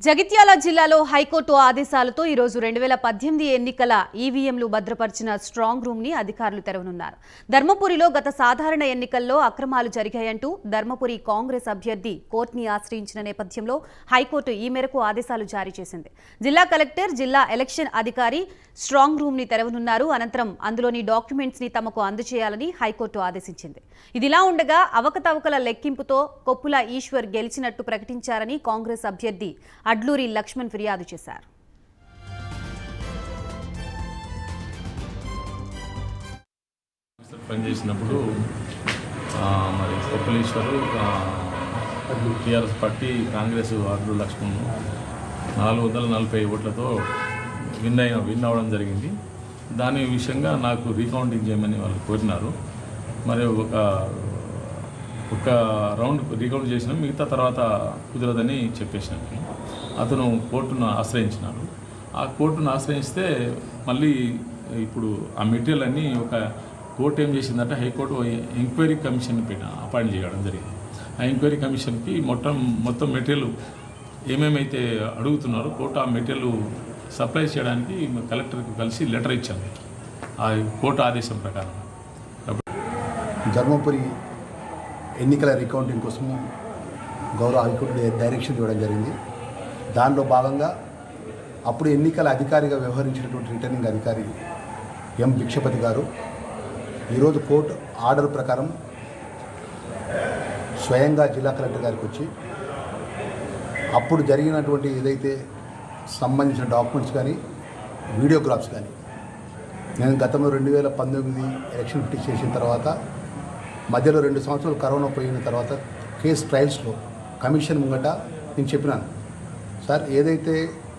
జగిత్యాల జిల్లాలో హైకోర్టు ఆదేశాలతో ఈరోజు 2018 ఎన్నికల ఈవీఎంలు భద్రపరిచిన స్ట్రాంగ్ రూమ్ ని అధికారులు తెరవనున్నారు. ధర్మపురిలో గత సాధారణ ఎన్నికల్లో అక్రమాలు జరిగాయంటూ ధర్మపురి కాంగ్రెస్ అభ్యర్థి కోర్టుని ఆశ్రయించిన నేపథ్యంలో హైకోర్టు ఈ మేరకు ఆదేశాలు జారీ చేసింది. జిల్లా కలెక్టర్, జిల్లా ఎలక్షన్ అధికారి స్ట్రాంగ్ రూమ్ ని తెరవనున్నారు. అనంతరం అందులోని డాక్యుమెంట్స్ ని తమకు అందజేయాలని హైకోర్టు ఆదేశించింది. ఇదిలా ఉండగా అవకతవకల లెక్కింపుతో కొప్పుల ఈశ్వర్ గెలిచినట్టు ప్రకటించారని కాంగ్రెస్ అభ్యర్థి అడ్లూరి లక్ష్మణ్ ఫిర్యాదు చేశారు. పనిచేసినప్పుడు మరి కొప్పలేశ్వరు టీఆర్ఎస్ పార్టీ కాంగ్రెస్ అడ్లూరి లక్ష్మణ్ 440 ఓట్లతో విన్ అవ్వడం జరిగింది. దాని విషయంగా నాకు రీకౌంటింగ్ చేయమని వాళ్ళు కోరినారు. మరి ఒక రౌండ్ రీకౌంట్ చేసిన మిగతా తర్వాత కుదరదని చెప్పేసినాను. అతను కోర్టును ఆశ్రయించినాడు. ఆ కోర్టును ఆశ్రయిస్తే మళ్ళీ ఇప్పుడు ఆ మెటీరియల్ అన్నీ ఒక కోర్టు ఏం చేసిందంటే హైకోర్టు ఎంక్వైరీ కమిషన్ అపాయింట్ చేయడం జరిగింది. ఆ ఎంక్వైరీ కమిషన్కి మొత్తం మెటీరియల్ ఏమేమైతే అడుగుతున్నారో కోర్టు ఆ మెటీరియల్ సప్లై చేయడానికి కలెక్టర్కి కలిసి లెటర్ ఇచ్చాము ఆ కోర్టు ఆదేశం ప్రకారం. ధర్మపురి ఎన్నికల రికౌంటింగ్ కోసము గౌరవ హైకోర్టు డైరెక్షన్ ఇవ్వడం జరిగింది. దానిలో భాగంగా అప్పుడు ఎన్నికల అధికారిగా వ్యవహరించినటువంటి రిటర్నింగ్ అధికారి ఎం భిక్షపతి గారు ఈరోజు కోర్టు ఆర్డర్ ప్రకారం స్వయంగా జిల్లా కలెక్టర్ గారికి వచ్చి అప్పుడు జరిగినటువంటి ఏదైతే సంబంధించిన డాక్యుమెంట్స్ కానీ వీడియోగ్రాఫ్స్ కానీ నేను గతంలో 2019 ఎలక్షన్ ఫిక్స్ చేసిన తర్వాత మధ్యలో 2 సంవత్సరాలు కరోనా పోయిన తర్వాత కేసు ట్రయల్స్లో కమిషన్ ముంగట నేను చెప్పినాను, సార్ ఏదైతే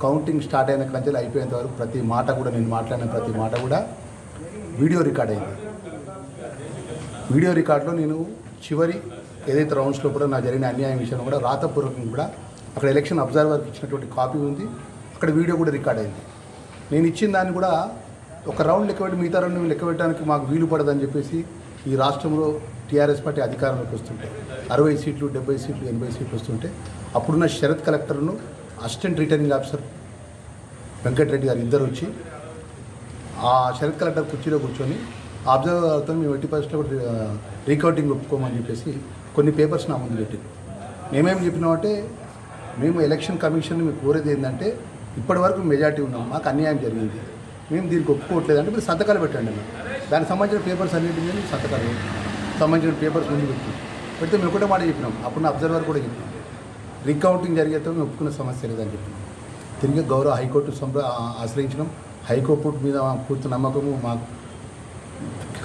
కౌంటింగ్ స్టార్ట్ అయిన కంచెలు అయిపోయేంత వరకు ప్రతి మాట కూడా నేను మాట్లాడిన ప్రతి మాట కూడా వీడియో రికార్డ్ అయింది. వీడియో రికార్డులో నేను చివరి ఏదైతే రౌండ్స్లో కూడా నా జరిగిన అన్యాయం విషయంలో కూడా రాతపూర్వకంగా కూడా అక్కడ ఎలక్షన్ అబ్జర్వర్కి ఇచ్చినటువంటి కాపీ ఉంది, అక్కడ వీడియో కూడా రికార్డ్ అయింది. నేను ఇచ్చిన దాన్ని కూడా ఒక రౌండ్ లెక్కబెట్టి మిగతా రౌండ్ లెక్కబెట్టడానికి మాకు వీలు పడదని చెప్పేసి ఈ రాష్ట్రంలో టీఆర్ఎస్ పార్టీ అధికారంలోకి వస్తుంటే 60 సీట్లు 70 సీట్లు 80 సీట్లు వస్తుంటే అప్పుడున్న శరత్ కలెక్టర్ను అసిస్టెంట్ రిటర్నింగ్ ఆఫీసర్ వెంకటరెడ్డి గారు ఇద్దరు వచ్చి ఆ శరత్ కలెక్టర్ కుర్చీలో కూర్చొని అబ్జర్వర్తో మేము 80% రీకౌంటింగ్ ఒప్పుకోమని చెప్పేసి కొన్ని పేపర్స్ నా ముందు పెట్టింది. మేమేం చెప్పినామంటే మేము ఎలక్షన్ కమిషన్ మీకు కోరేది ఏంటంటే ఇప్పటి వరకు మెజార్టీ ఉన్నాం, మాకు అన్యాయం జరిగింది, మేము దీనికి ఒప్పుకోవట్లేదు అంటే మీరు సంతకాలు పెట్టండి. మేము దానికి సంబంధించిన పేపర్స్ అన్నింటి మీద సంతకాలు సంబంధించిన పేపర్స్ ముందు పెడితే మేము ఒకటే మాట చెప్పినాం. అప్పుడు నా అబ్జర్వర్ కూడా చెప్పినాం, రీకౌంటింగ్ జరిగేతో మేము ఒప్పుకున్న సమస్య లేదని చెప్పినాం. తిరిగి గౌరవ హైకోర్టు ఆశ్రయించడం, హైకోర్టు మీద పూర్తి నమ్మకము, మాకు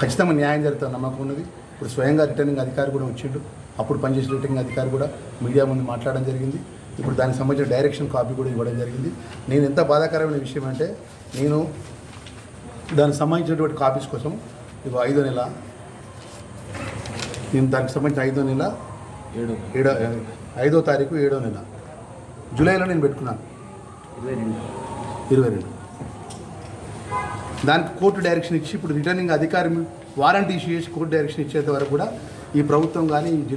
ఖచ్చితంగా న్యాయం జరుగుతున్న నమ్మకం ఉన్నది. ఇప్పుడు స్వయంగా రిటర్నింగ్ అధికారి కూడా వచ్చిండు, అప్పుడు పనిచేసిన రిటర్నింగ్ అధికారి కూడా మీడియా ముందు మాట్లాడడం జరిగింది. ఇప్పుడు దానికి సంబంధించిన డైరెక్షన్ కాపీ కూడా ఇవ్వడం జరిగింది. నేను ఎంత బాధాకరమైన విషయం అంటే నేను దానికి సంబంధించినటువంటి కాపీస్ కోసం ఇప్పుడు 5వ నెల నేను దానికి సంబంధించిన 5వ నెల 5వ తారీఖు 7వ నెల జూలైలో నేను పెట్టుకున్నాను 22 దానికి కోర్టు డైరెక్షన్ ఇచ్చి ఇప్పుడు రిటర్నింగ్ అధికారి వారంటీ ఇష్యూ చేసి కోర్టు డైరెక్షన్ ఇచ్చేంత వరకు కూడా ఈ ప్రభుత్వం కానీ ఈ జిల్లా